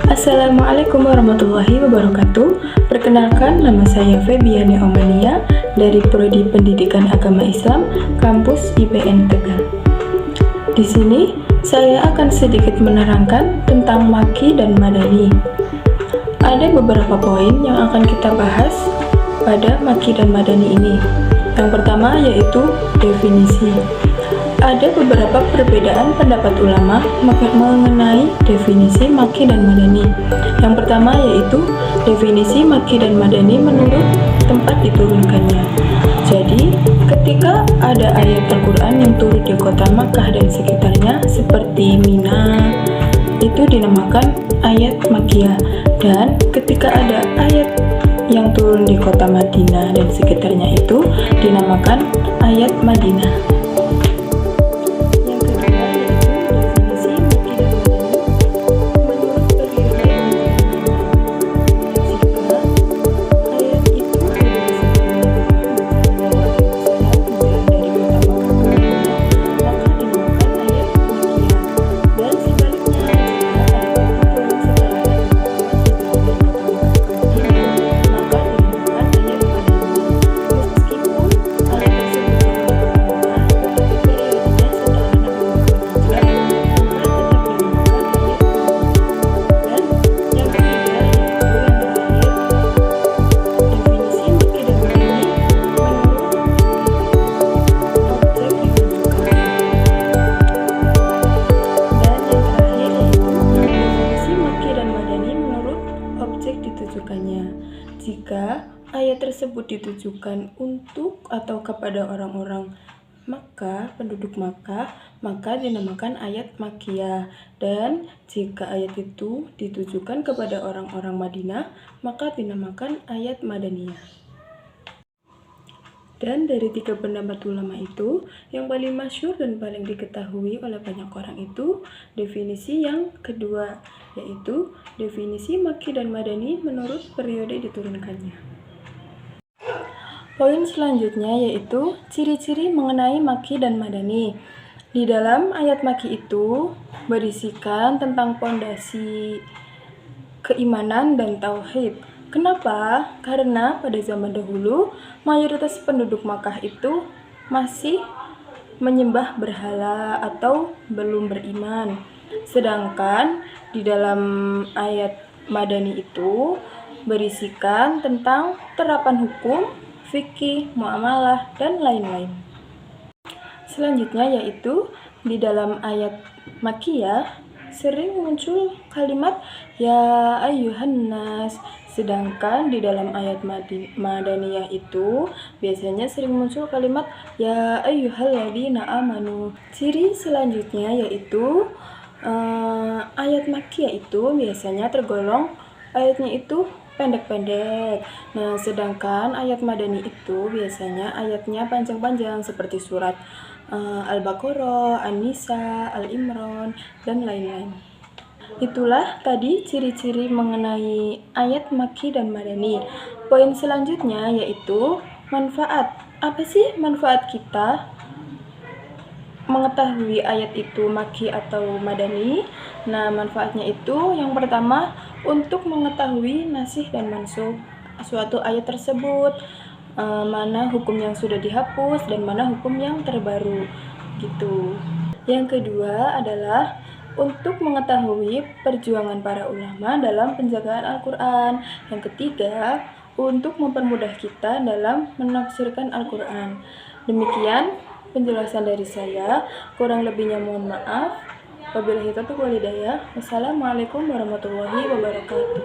Assalamualaikum warahmatullahi wabarakatuh. Perkenalkan, nama saya Febiane Omania dari Prodi Pendidikan Agama Islam, Kampus IPN Tegal. Di sini saya akan sedikit menerangkan tentang maki dan madani. Ada beberapa poin yang akan kita bahas pada maki dan madani ini. Yang pertama yaitu definisi. Ada beberapa perbedaan pendapat ulama mengenai definisi maki dan madani. Yang pertama yaitu definisi maki dan madani menurut tempat diturunkannya. Jadi, ketika ada ayat Al-Quran yang turun di kota Makkah dan sekitarnya seperti Mina, itu dinamakan ayat Makkiyah. Dan ketika ada ayat yang turun di kota Madinah dan sekitarnya itu dinamakan ayat Madinah. Jika ayat tersebut ditujukan untuk atau kepada orang-orang Makkah, penduduk Makkah, maka dinamakan ayat Makkiyah. Dan jika ayat itu ditujukan kepada orang-orang Madinah, maka dinamakan ayat Madaniyah. Dan dari tiga pendapat ulama itu, yang paling masyhur dan paling diketahui oleh banyak orang itu definisi yang kedua, yaitu definisi maki dan madani menurut periode diturunkannya. Poin selanjutnya yaitu ciri-ciri mengenai maki dan madani. Di dalam ayat maki itu berisikan tentang pondasi keimanan dan tauhid. Kenapa? Karena pada zaman dahulu mayoritas penduduk Makkah itu masih menyembah berhala atau belum beriman. Sedangkan di dalam ayat Madani itu berisikan tentang terapan hukum, fikih, muamalah, dan lain-lain. Selanjutnya yaitu di dalam ayat Makkiyah sering muncul kalimat ya ayyuhan nas, sedangkan di dalam ayat Madaniyah itu biasanya sering muncul kalimat ya ayyuhalladzina amanu. Ciri selanjutnya yaitu ayat Makkiyah itu biasanya tergolong ayatnya itu pendek-pendek. Nah, sedangkan ayat Madani itu biasanya ayatnya panjang-panjang seperti surat Al-Baqarah, An-Nisa, Al-Imran, dan lain-lain. Itulah tadi ciri-ciri mengenai ayat Makki dan Madani. Poin selanjutnya yaitu manfaat. Apa sih manfaat kita mengetahui ayat itu Makki atau Madani? Nah, manfaatnya itu yang pertama untuk mengetahui nasih dan mansukh suatu ayat tersebut, mana hukum yang sudah dihapus dan mana hukum yang terbaru gitu. Yang kedua adalah untuk mengetahui perjuangan para ulama dalam penjagaan Al-Quran. Yang ketiga, untuk mempermudah kita dalam menafsirkan Al-Quran. Demikian penjelasan dari saya, kurang lebihnya mohon maaf. Wabillahi taufiq wal hidayah. Wassalamualaikum warahmatullahi wabarakatuh.